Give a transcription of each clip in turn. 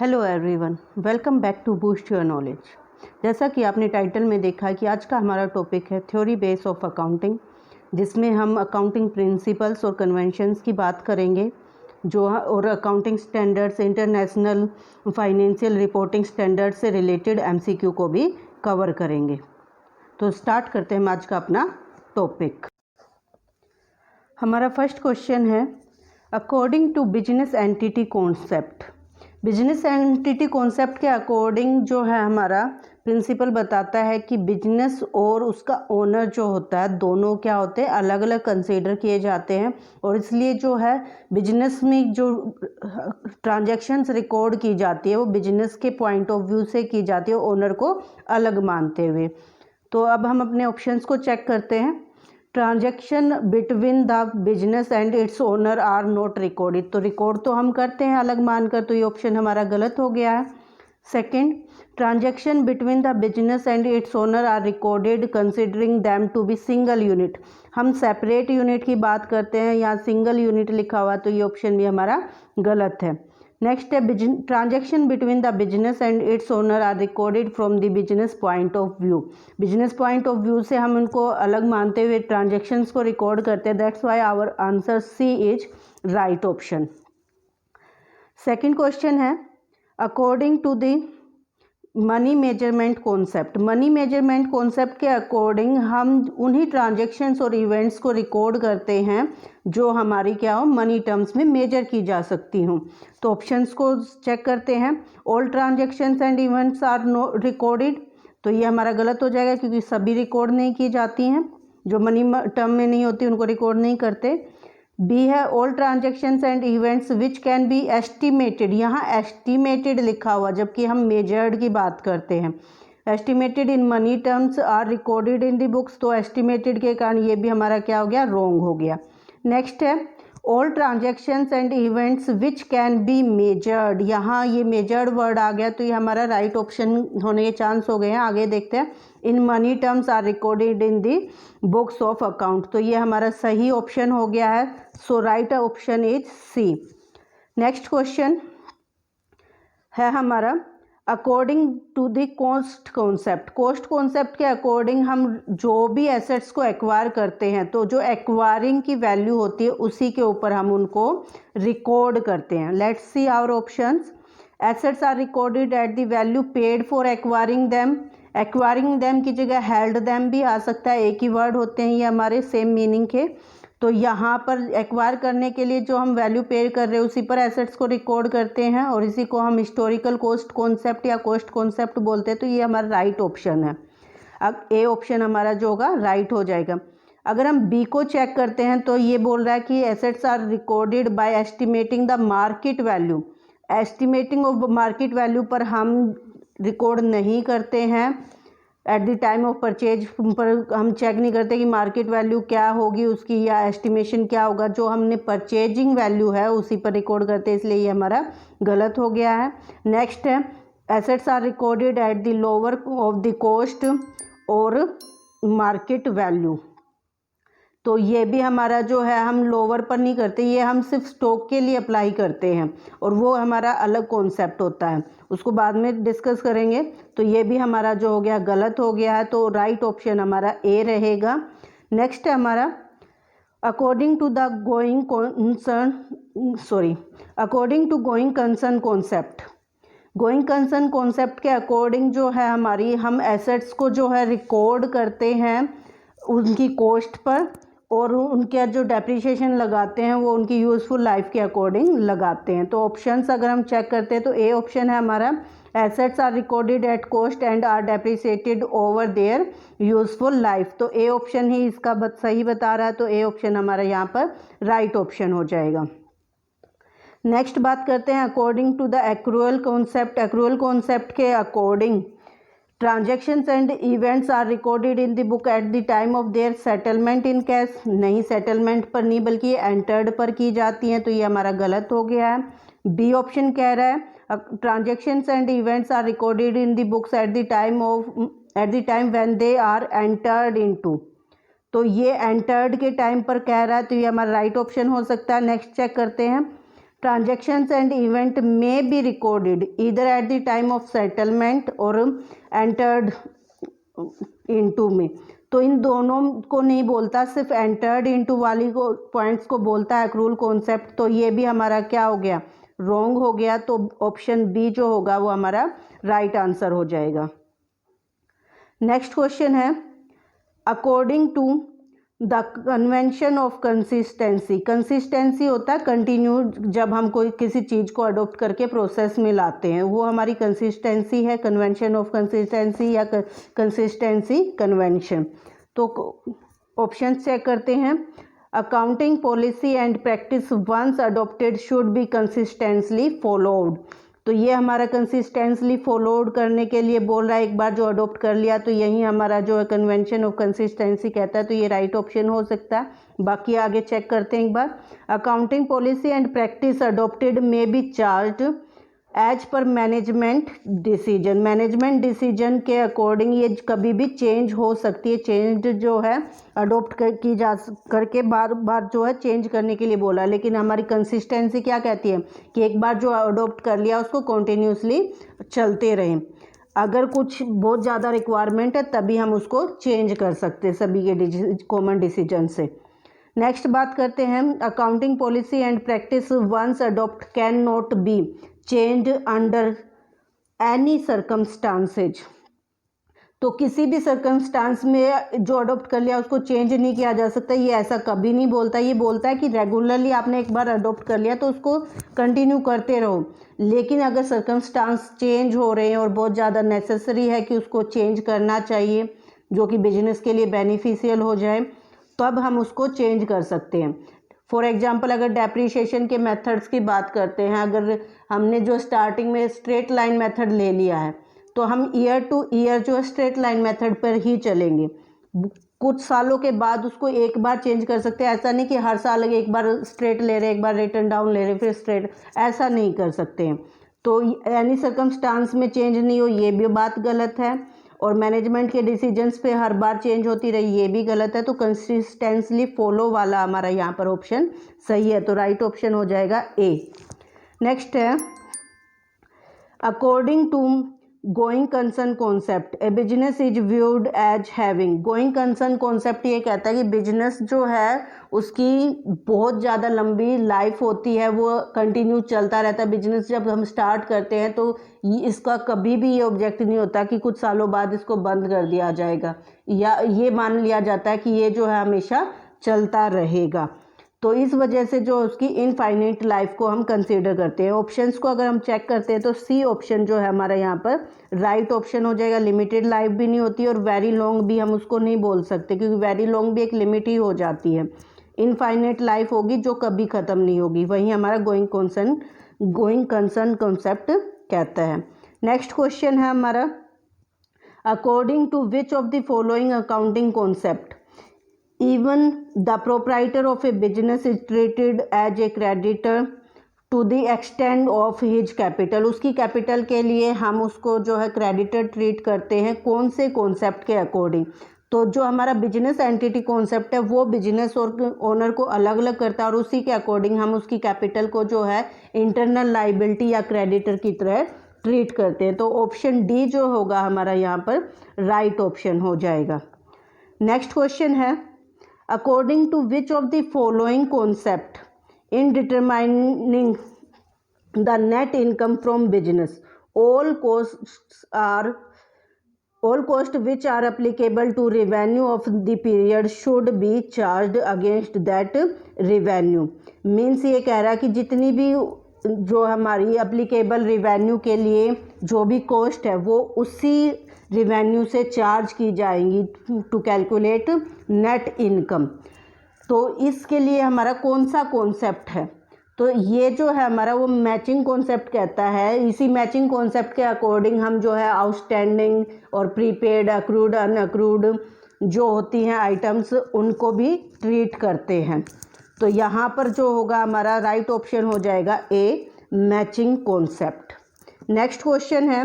Hello everyone, welcome back to boost your knowledge. जैसा कि आपने टाइटल में देखा है कि आज का हमारा टॉपिक है थ्योरी बेस ऑफ अकाउंटिंग, जिसमें हम अकाउंटिंग प्रिंसिपल्स और कन्वेंशंस की बात करेंगे और accounting standards, international financial reporting standard से रिलेटेड एमसीक्यू को भी कवर करेंगे। तो स्टार्ट करते हैं आज का अपना टॉपिक। हमारा फर्स्ट क्वेश्चन है, according to business entity concept. Business entity concept के अकॉर्डिंग जो है हमारा प्रिंसिपल बताता है कि बिजनेस और उसका ओनर जो होता है दोनों क्या होते हैं, अलग अलग कंसीडर किए जाते हैं। और इसलिए जो है बिजनेस में जो ट्रांजैक्शंस रिकॉर्ड की जाती है वो बिजनेस के पॉइंट ऑफ व्यू से की जाती है, ओनर को अलग मानते हुए। तो अब हम अपने ऑप्शंस को चेक करते हैं। Transaction between the business and its owner are not recorded. तो रिकॉर्ड तो हम करते हैं अलग मानकर, तो ये ऑप्शन हमारा गलत हो गया है। Second, transaction between the business and its owner are recorded considering them to be single unit. हम सेपरेट यूनिट की बात करते हैं, यहाँ सिंगल यूनिट लिखा हुआ, तो ये ऑप्शन भी हमारा गलत है। नेक्स्ट है, transaction between the business and its owner are recorded from the business point of view. Business point of view से हम उनको अलग मानते हुए ट्रांजैक्शंस को रिकॉर्ड करते हैं। That's why our answer C is right option. Second question है, according to the money measurement concept. Money measurement concept के अकॉर्डिंग हम उन्हीं ट्रांजैक्शंस और इवेंट्स को रिकॉर्ड करते हैं जो हमारी क्या हो, मनी टर्म्स में मेजर की जा सकती हूँ। तो ऑप्शंस को चेक करते हैं। All transactions and events are no recorded, तो ये हमारा गलत हो जाएगा क्योंकि सभी रिकॉर्ड नहीं की जाती हैं, जो मनी टर्म में नहीं होती उनको रिकॉर्ड नहीं करते। बी है, all transactions and events which can be estimated. यहाँ एस्टिमेटेड लिखा हुआ, जबकि हम मेजर्ड की बात करते हैं। Estimated in money terms are recorded in the books, तो एस्टिमेटेड के कारण ये भी हमारा क्या हो गया, रॉन्ग हो गया। नेक्स्ट है, all transactions and events which can be measured. यहाँ ये मेजर्ड वर्ड आ गया, तो ये हमारा राइट ऑप्शन होने के चांस हो गए हैं। आगे देखते हैं, in money terms are recorded in the books of account, तो ये हमारा सही ऑप्शन हो गया है। So right option is C. Next question है हमारा, according to the cost concept. Cost concept के अकॉर्डिंग हम जो भी एसेट्स को एक्वायर करते हैं, तो जो एक्वायरिंग की वैल्यू होती है उसी के ऊपर हम उनको रिकॉर्ड करते हैं। Let's see our options. Assets are recorded at the value paid for acquiring them. Acquiring them की जगह हेल्ड देम भी आ सकता है, एक ही वर्ड होते हैं ये हमारे, सेम मीनिंग के। तो यहाँ पर एक्वायर करने के लिए जो हम वैल्यू पे कर रहे हैं उसी पर एसेट्स को रिकॉर्ड करते हैं, और इसी को हम हिस्टोरिकल कॉस्ट कॉन्सेप्ट या कॉस्ट कॉन्सेप्ट बोलते हैं। तो ये हमारा राइट ऑप्शन है। अब ए ऑप्शन हमारा जो होगा राइट हो जाएगा। अगर हम बी को चेक करते हैं तो ये बोल रहा है कि assets are recorded by estimating the market value. Estimating of market value पर हम रिकॉर्ड नहीं करते हैं। At the time of purchase पर हम चेक नहीं करते कि मार्केट वैल्यू क्या होगी उसकी या एस्टिमेशन क्या होगा। जो हमने परचेजिंग वैल्यू है उसी पर रिकॉर्ड करते हैं, इसलिए ये हमारा गलत हो गया है। नेक्स्ट है, assets are recorded at the lower of the cost और मार्केट वैल्यू, तो ये भी हमारा जो है हम लोअर पर नहीं करते, ये हम सिर्फ स्टॉक के लिए अप्लाई करते हैं और वो हमारा अलग कॉन्सेप्ट होता है, उसको बाद में डिस्कस करेंगे। तो ये भी हमारा जो हो गया गलत हो गया है, तो राइट ऑप्शन हमारा ए रहेगा। नेक्स्ट है हमारा, according to going concern concept. Going concern concept के अकॉर्डिंग जो है हमारी, हम एसेट्स को जो है रिकॉर्ड करते हैं उनकी कॉस्ट पर, और उनके जो डेप्रिसिएशन लगाते हैं वो उनकी यूज़फुल लाइफ के अकॉर्डिंग लगाते हैं। तो ऑप्शंस अगर हम चेक करते हैं तो ए ऑप्शन है हमारा, assets are recorded at cost and are depreciated over their useful life. तो ए ऑप्शन ही इसका सही बता रहा है, तो ए ऑप्शन हमारा यहाँ पर राइट ऑप्शन हो जाएगा। नेक्स्ट बात करते हैं according to the accrual concept. Accrual concept के according transactions and events are recorded in the book at the time of their settlement in cash. नहीं, सेटलमेंट पर नहीं बल्कि ये एंटर्ड पर की जाती हैं, तो ये हमारा गलत हो गया है। बी ऑप्शन कह रहा है transactions and events are recorded in the books at the time when they are entered into, तो ये एंटर्ड के टाइम पर कह रहा है, तो ये हमारा राइट ऑप्शन हो सकता है। नेक्स्ट चेक करते हैं, Transactions and event may be recorded either at the time of settlement or entered into में, तो इन दोनों को नहीं बोलता, सिर्फ एंटर्ड इनटू वाली को पॉइंट्स को बोलता है एक्रूल कॉन्सेप्ट। तो ये भी हमारा क्या हो गया, रॉन्ग हो गया। तो ऑप्शन बी जो होगा वो हमारा राइट आंसर हो जाएगा। नेक्स्ट क्वेश्चन है, according to the convention of consistency. Consistency होता है कंटिन्यू, जब हम कोई किसी चीज़ को अडोप्ट करके प्रोसेस में लाते हैं, वो हमारी कंसिस्टेंसी है, कन्वेंशन ऑफ कंसिस्टेंसी या कंसिस्टेंसी कन्वेंशन। तो ऑप्शन चेक करते हैं। Accounting policy and practice once adopted should be consistently followed. तो ये हमारा कंसिस्टेंटली फॉलोड करने के लिए बोल रहा है, एक बार जो अडोप्ट कर लिया तो यही हमारा जो है कन्वेंशन ऑफ कंसिस्टेंसी कहता है। तो ये राइट ऑप्शन हो सकता है। बाकी आगे चेक करते हैं एक बार। Accounting policy and practice adopted may be charged as per management decision. Management decision के अकॉर्डिंग ये कभी भी चेंज हो सकती है। चेंज जो है अडोप्ट की जा करके बार बार जो है चेंज करने के लिए बोला, लेकिन हमारी कंसिस्टेंसी क्या कहती है कि एक बार जो अडोप्ट कर लिया उसको कंटिन्यूसली चलते रहें। अगर कुछ बहुत ज़्यादा रिक्वायरमेंट है तभी हम उसको चेंज कर सकते हैं सभी के कॉमन डिसीजन से। नेक्स्ट बात करते हैं, accounting policy and practice once adopt can not be changed under any circumstances. तो किसी भी सर्कमस्टांस में जो अडोप्ट कर लिया उसको चेंज नहीं किया जा सकता, ये ऐसा कभी नहीं बोलता। ये बोलता है कि रेगुलरली आपने एक बार अडोप्ट कर लिया तो उसको कंटिन्यू करते रहो, लेकिन अगर सर्कमस्टांस चेंज हो रहे हैं और बहुत ज़्यादा नेसेसरी है कि उसको चेंज करना चाहिए जो कि बिजनेस के लिए बेनिफिशियल हो जाए, तब हम उसको चेंज कर सकते हैं। फॉर एग्जांपल अगर डेप्रीशिएशन के मेथड्स की बात करते हैं, अगर हमने जो स्टार्टिंग में स्ट्रेट लाइन मेथड ले लिया है तो हम ईयर टू ईयर जो है स्ट्रेट लाइन मेथड पर ही चलेंगे। कुछ सालों के बाद उसको एक बार चेंज कर सकते हैं। ऐसा नहीं कि हर साल एक बार स्ट्रेट ले रहे, एक बार रिटर्न डाउन ले रहे फिर स्ट्रेट, ऐसा नहीं कर सकते हैं। तो एनी सर्कमस्टांस में चेंज नहीं हो, ये भी बात गलत है। और मैनेजमेंट के डिसीजंस पे हर बार चेंज होती रही, ये भी गलत है। तो कंसिस्टेंटली फॉलो वाला हमारा यहाँ पर ऑप्शन सही है, तो राइट ऑप्शन हो जाएगा ए। नेक्स्ट है, according to going concern concept a business is viewed as having. Going concern concept ये कहता है कि बिजनेस जो है उसकी बहुत ज़्यादा लंबी लाइफ होती है, वो कंटिन्यू चलता रहता है। बिजनेस जब हम स्टार्ट करते हैं तो इसका कभी भी ये ऑब्जेक्ट नहीं होता कि कुछ सालों बाद इसको बंद कर दिया जाएगा, या ये मान लिया जाता है कि ये जो है हमेशा चलता रहेगा। तो इस वजह से जो उसकी इनफाइनाइट लाइफ को हम कंसीडर करते हैं। ऑप्शंस को अगर हम चेक करते हैं तो सी ऑप्शन जो है हमारा यहाँ पर राइट ऑप्शन हो जाएगा। लिमिटेड लाइफ भी नहीं होती और वेरी लॉन्ग भी हम उसको नहीं बोल सकते, क्योंकि वेरी लॉन्ग भी एक लिमिट ही हो जाती है। इनफाइनाइट लाइफ होगी जो कभी ख़त्म नहीं होगी, वही हमारा गोइंग कंसर्न कॉन्सेप्ट कहता है। नेक्स्ट क्वेश्चन है हमारा, according to which of the following accounting concept even the proprietor of a business is treated as a creditor to the extent of his capital। उसकी कैपिटल के लिए हम उसको जो है क्रेडिटर ट्रीट करते हैं, कौन से कॉन्सेप्ट के अकॉर्डिंग। तो जो हमारा बिजनेस एंटिटी कॉन्सेप्ट है वो बिजनेस और ओनर को अलग अलग करता है, और उसी के अकॉर्डिंग हम उसकी कैपिटल को जो है इंटरनल लाइबिलिटी या क्रेडिटर की तरह ट्रीट करते हैं। तो ऑप्शन डी जो होगा हमारा यहाँ पर राइट ऑप्शन हो जाएगा। नेक्स्ट क्वेश्चन है, according to which of the following concept in determining the net income from business all cost which are applicable to revenue of the period should be charged against that revenue। Means ये कह रहा है कि जितनी भी जो हमारी applicable revenue के लिए जो भी कॉस्ट है वो उसी रिवेन्यू से चार्ज की जाएंगी टू कैलकुलेट नेट इनकम। तो इसके लिए हमारा कौन सा कॉन्सेप्ट है, तो ये जो है हमारा वो मैचिंग कॉन्सेप्ट कहता है। इसी मैचिंग कॉन्सेप्ट के अकॉर्डिंग हम जो है आउटस्टैंडिंग और प्रीपेड, अक्रूड, अनअक्रूड जो होती हैं आइटम्स, उनको भी ट्रीट करते हैं। तो यहाँ पर जो होगा हमारा राइट ऑप्शन हो जाएगा ए, मैचिंग कॉन्सेप्ट। नेक्स्ट क्वेश्चन है,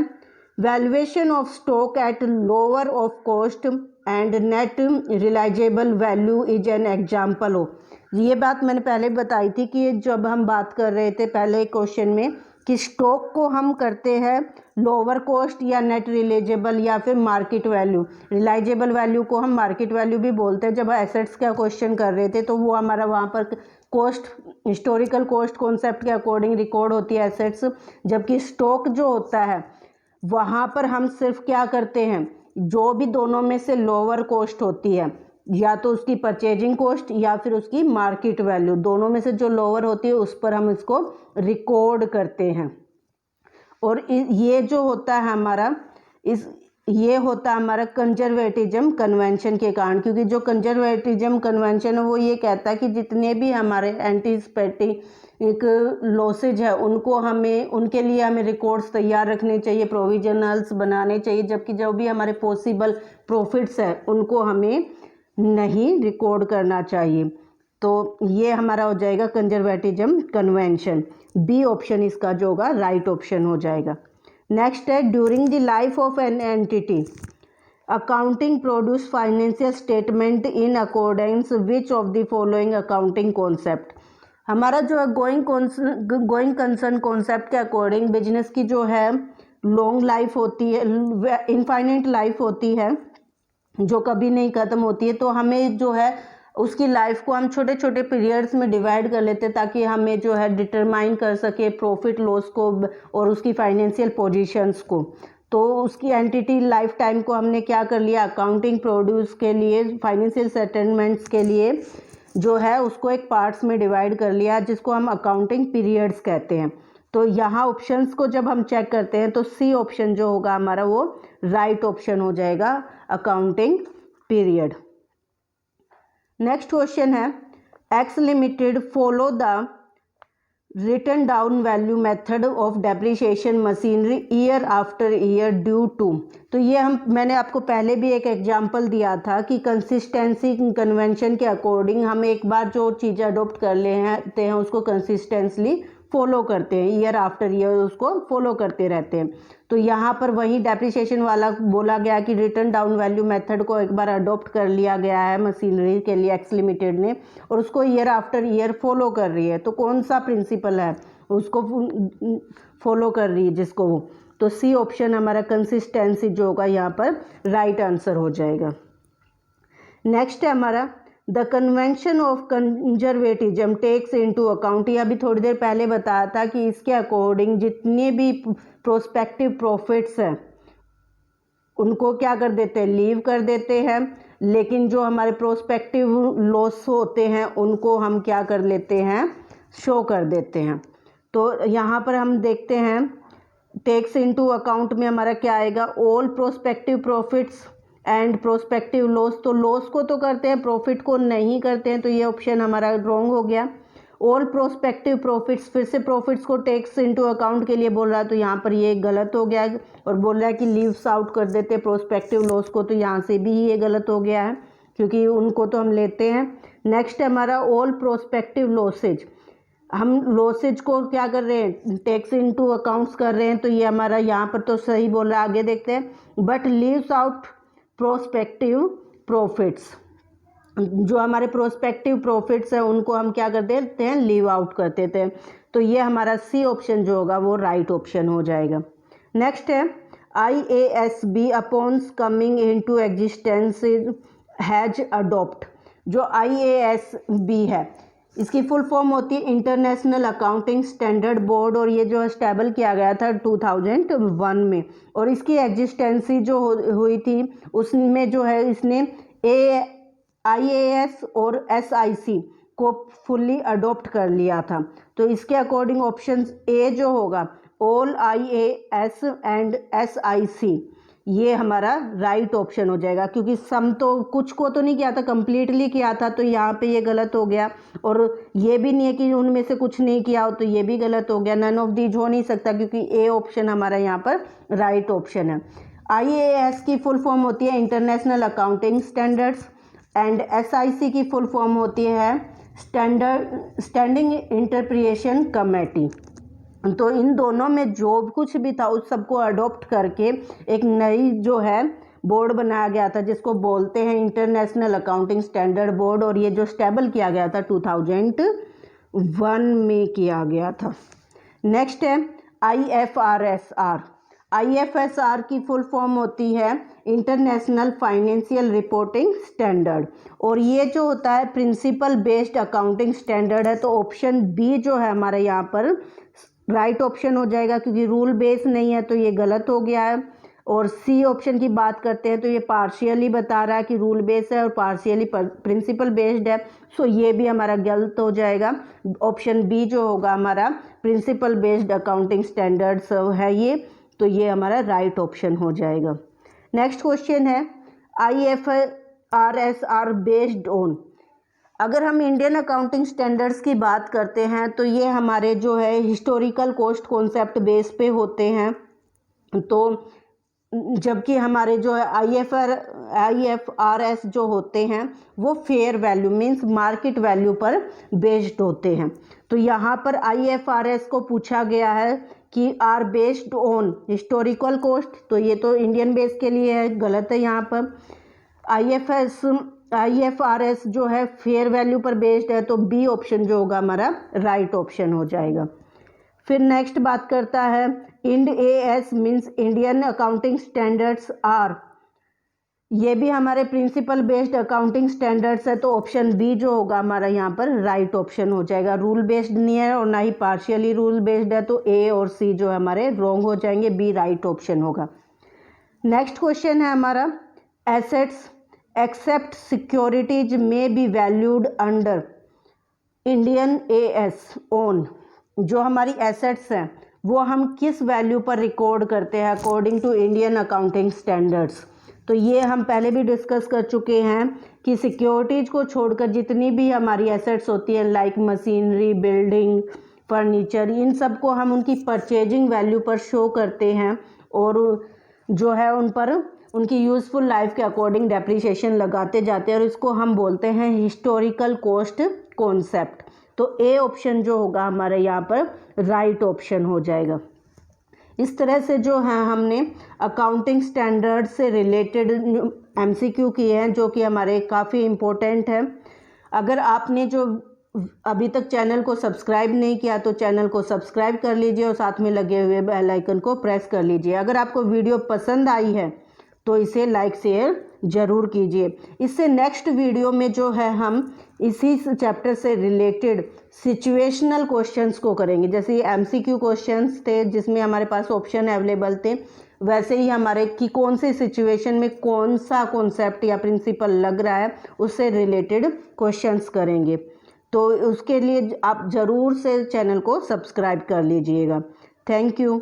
valuation of stock at lower of cost and net realisable value is an example of. ये बात मैंने पहले बताई थी कि जब हम बात कर रहे थे पहले क्वेश्चन में कि स्टॉक को हम करते हैं लोअर कॉस्ट या नेट रिलाइजेबल या फिर मार्केट वैल्यू। रिलाइजेबल वैल्यू को हम मार्केट वैल्यू भी बोलते हैं। जब एसेट्स का क्वेश्चन कर रहे थे तो वो हमारा वहाँ पर कॉस्ट, हिस्टोरिकल कॉस्ट कॉन्सेप्ट के अकॉर्डिंग रिकॉर्ड होती है एसेट्स, जबकि स्टॉक जो होता है वहाँ पर हम सिर्फ क्या करते हैं, जो भी दोनों में से लोअर कॉस्ट होती है, या तो उसकी परचेजिंग कॉस्ट या फिर उसकी मार्केट वैल्यू, दोनों में से जो लोअर होती है उस पर हम इसको रिकॉर्ड करते हैं। और ये जो होता है हमारा ये होता है हमारा कंजर्वेटिज्म कन्वेंशन के कारण, क्योंकि जो कंजर्वेटिज्म कन्वेंशन है वो ये कहता है कि जितने भी हमारे एंटीसिपेटिंग लॉसेज है उनके लिए हमें रिकॉर्ड्स तैयार रखने चाहिए, प्रोविजनल्स बनाने चाहिए, जबकि जो भी हमारे पॉसिबल प्रॉफिट्स है उनको हमें नहीं रिकॉर्ड करना चाहिए। तो ये हमारा हो जाएगा कंजर्वेटिज्म कन्वेंशन। बी ऑप्शन इसका जो होगा राइट ऑप्शन हो जाएगा। नेक्स्ट है during the life of an entity accounting produce financial statement in accordance which of the following accounting concept. हमारा जो है गोइंग कंसर्न कॉन्सेप्ट के अकॉर्डिंग बिजनेस की जो है लॉन्ग लाइफ होती है, इनफाइनाइट लाइफ होती है जो कभी नहीं ख़त्म होती है, तो हमें जो है उसकी लाइफ को हम छोटे छोटे पीरियड्स में डिवाइड कर लेते हैं ताकि हमें जो है डिटरमाइन कर सके प्रॉफिट लॉस को और उसकी फाइनेंशियल पोजीशंस को। तो उसकी एंटिटी लाइफ टाइम को हमने क्या कर लिया, अकाउंटिंग प्रोड्यूस के लिए, फाइनेंशियल सेटलमेंट्स के लिए जो है उसको एक पार्ट्स में डिवाइड कर लिया जिसको हम अकाउंटिंग पीरियड्स कहते हैं। तो यहाँ ऑप्शंस को जब हम चेक करते हैं तो सी ऑप्शन जो होगा हमारा वो राइट ऑप्शन हो जाएगा, अकाउंटिंग पीरियड। नेक्स्ट क्वेश्चन है X limited follow the written down value method of depreciation machinery year after year due to. तो ये मैंने आपको पहले भी एक एग्जांपल दिया था कि कंसिस्टेंसी कन्वेंशन के अकॉर्डिंग हम एक बार जो चीज़ अडोप्ट कर लेते हैं उसको कंसिस्टेंटली फॉलो करते हैं, ईयर आफ्टर ईयर उसको फॉलो करते रहते हैं। तो यहाँ पर वही डेप्रिसिएशन वाला बोला गया कि रिटर्न डाउन वैल्यू मेथड को एक बार अडॉप्ट कर लिया गया है मशीनरी के लिए एक्स लिमिटेड ने, और उसको ईयर आफ्टर ईयर फॉलो कर रही है। तो कौन सा प्रिंसिपल है उसको फॉलो कर रही है जिसको वो, तो सी ऑप्शन हमारा कंसिस्टेंसी जो होगा यहाँ पर राइट आंसर हो जाएगा। नेक्स्ट है हमारा the convention of conservatism takes into account. ये अभी थोड़ी देर पहले बताया था कि इसके अकॉर्डिंग जितने भी प्रोस्पेक्टिव प्रॉफिट्स हैं उनको क्या कर देते हैं, लीव कर देते हैं, लेकिन जो हमारे प्रोस्पेक्टिव लॉस होते हैं उनको हम क्या कर लेते हैं, शो कर देते हैं। तो यहाँ पर हम देखते हैं टेक्स इनटू अकाउंट में हमारा क्या आएगा, all prospective profits and prospective loss. तो लॉस को तो करते हैं, प्रॉफिट को नहीं करते हैं, तो ये ऑप्शन हमारा रॉन्ग हो गया। ऑल प्रोस्पेक्टिव प्रॉफिट्स, फिर से प्रॉफिट्स को टेक्स इनटू अकाउंट के लिए बोल रहा है, तो यहाँ पर ये गलत हो गया है। और बोल रहा है कि लीव्स आउट कर देते हैं प्रोस्पेक्टिव लॉस को, तो यहाँ से भी ये गलत हो गया है क्योंकि उनको तो हम लेते हैं। नेक्स्ट हमारा ऑल प्रोस्पेक्टिव लॉसेज, हम लॉसेज को क्या कर रहे हैं, टैक्स इनटू अकाउंट्स कर रहे हैं, तो ये हमारा यहाँ पर तो सही बोल रहा है। आगे देखते हैं, but leaves out prospective profits, जो हमारे प्रोस्पेक्टिव प्रॉफिट्स हैं उनको हम क्या कर देते हैं, लीव आउट कर देते हैं। तो ये हमारा सी ऑप्शन जो होगा वो राइट ऑप्शन हो जाएगा। नेक्स्ट है IASB upon's coming into existence has adopt. जो IASB है इसकी फुल फॉर्म होती है इंटरनेशनल अकाउंटिंग स्टैंडर्ड बोर्ड, और ये जो स्टेबल किया गया था 2001 में, और इसकी एग्जिस्टेंसी जो हुई थी उसमें जो है इसने IAS और SIC को फुल्ली अडॉप्ट कर लिया था। तो इसके अकॉर्डिंग ऑप्शन ए जो होगा ऑल IAS एंड SIC, ये हमारा राइट ऑप्शन हो जाएगा, क्योंकि सम तो कुछ को तो नहीं किया था, कंप्लीटली किया था, तो यहाँ पे ये गलत हो गया। और ये भी नहीं है कि उनमें से कुछ नहीं किया हो, तो ये भी गलत हो गया। नन ऑफ दीज हो नहीं सकता क्योंकि ए ऑप्शन हमारा यहाँ पर राइट ऑप्शन है। IAS की फुल फॉर्म होती है international accounting standards, and SIC की फुल फॉर्म होती है स्टैंडिंग इंटरप्रिटेशन कमेटी। तो इन दोनों में जो कुछ भी था उस सबको अडॉप्ट करके एक नई जो है बोर्ड बनाया गया था जिसको बोलते हैं इंटरनेशनल अकाउंटिंग स्टैंडर्ड बोर्ड, और ये जो स्टेबल किया गया था 2001 में किया गया था। नेक्स्ट है IFRS। IFRS की फुल फॉर्म होती है इंटरनेशनल फाइनेंशियल रिपोर्टिंग स्टैंडर्ड, और ये जो होता है प्रिंसिपल बेस्ड अकाउंटिंग स्टैंडर्ड है। तो ऑप्शन बी जो है हमारे यहाँ पर राइट ऑप्शन हो जाएगा, क्योंकि रूल बेस नहीं है तो ये गलत हो गया है। और सी ऑप्शन की बात करते हैं तो ये पार्शियली बता रहा है कि रूल बेस है और पार्शियली प्रिंसिपल बेस्ड है, सो ये भी हमारा गलत हो जाएगा। ऑप्शन बी जो होगा हमारा प्रिंसिपल बेस्ड अकाउंटिंग स्टैंडर्ड्स है ये, तो ये हमारा राइट ऑप्शन हो जाएगा। नेक्स्ट क्वेश्चन है IFRS आर बेस्ड ऑन। अगर हम इंडियन अकाउंटिंग स्टैंडर्ड्स की बात करते हैं तो ये हमारे जो है हिस्टोरिकल कॉस्ट कॉन्सेप्ट बेस पे होते हैं, तो जबकि हमारे जो है IFRS जो होते हैं वो fair value means market value पर बेस्ड होते हैं। तो यहाँ पर IFRS को पूछा गया है कि are based on historical cost, तो ये तो इंडियन बेस के लिए है, गलत है यहाँ पर। IFRS जो है फेयर वैल्यू पर बेस्ड है, तो बी ऑप्शन जो होगा हमारा राइट ऑप्शन हो जाएगा। फिर नेक्स्ट बात करता है Ind AS means Indian accounting standards are, ये भी हमारे प्रिंसिपल बेस्ड अकाउंटिंग स्टैंडर्ड्स है, तो ऑप्शन बी जो होगा हमारा यहाँ पर राइट ऑप्शन हो जाएगा। रूल बेस्ड नहीं है और ना ही पार्शियली रूल बेस्ड है, तो ए और सी जो है हमारे रॉन्ग हो जाएंगे, बी राइट ऑप्शन होगा। नेक्स्ट क्वेश्चन है हमारा एसेट्स एक्सेप्ट सिक्योरिटीज में be valued under Indian AS own. जो हमारी एसेट्स हैं वो हम किस वैल्यू पर रिकॉर्ड करते हैं according to Indian accounting standards. तो ये हम पहले भी डिस्कस कर चुके हैं कि सिक्योरिटीज़ को छोड़कर जितनी भी हमारी एसेट्स होती हैं लाइक मशीनरी, बिल्डिंग, फर्नीचर, इन सब को हम उनकी परचेजिंग वैल्यू पर शो करते हैं और जो है उन पर उनकी यूज़फुल लाइफ के अकॉर्डिंग डेप्रिसिएशन लगाते जाते हैं, और इसको हम बोलते हैं हिस्टोरिकल कॉस्ट कॉन्सेप्ट। तो ए ऑप्शन जो होगा हमारे यहाँ पर राइट ऑप्शन हो जाएगा। इस तरह से जो है हमने अकाउंटिंग स्टैंडर्ड से रिलेटेड MCQ किए हैं जो कि हमारे काफ़ी इम्पोर्टेंट है। अगर आपने जो अभी तक चैनल को सब्सक्राइब नहीं किया तो चैनल को सब्सक्राइब कर लीजिए और साथ में लगे हुए बेल आइकन को प्रेस कर लीजिए। अगर आपको वीडियो पसंद आई है तो इसे लाइक शेयर ज़रूर कीजिए। इससे नेक्स्ट वीडियो में जो है हम इसी चैप्टर से रिलेटेड सिचुएशनल क्वेश्चंस को करेंगे। जैसे ये MCQ क्वेश्चंस थे जिसमें हमारे पास ऑप्शन अवेलेबल थे, वैसे ही हमारे कि कौन से सिचुएशन में कौन सा कॉन्सेप्ट या प्रिंसिपल लग रहा है उससे रिलेटेड क्वेश्चंस करेंगे। तो उसके लिए आप ज़रूर से चैनल को सब्सक्राइब कर लीजिएगा। Thank you.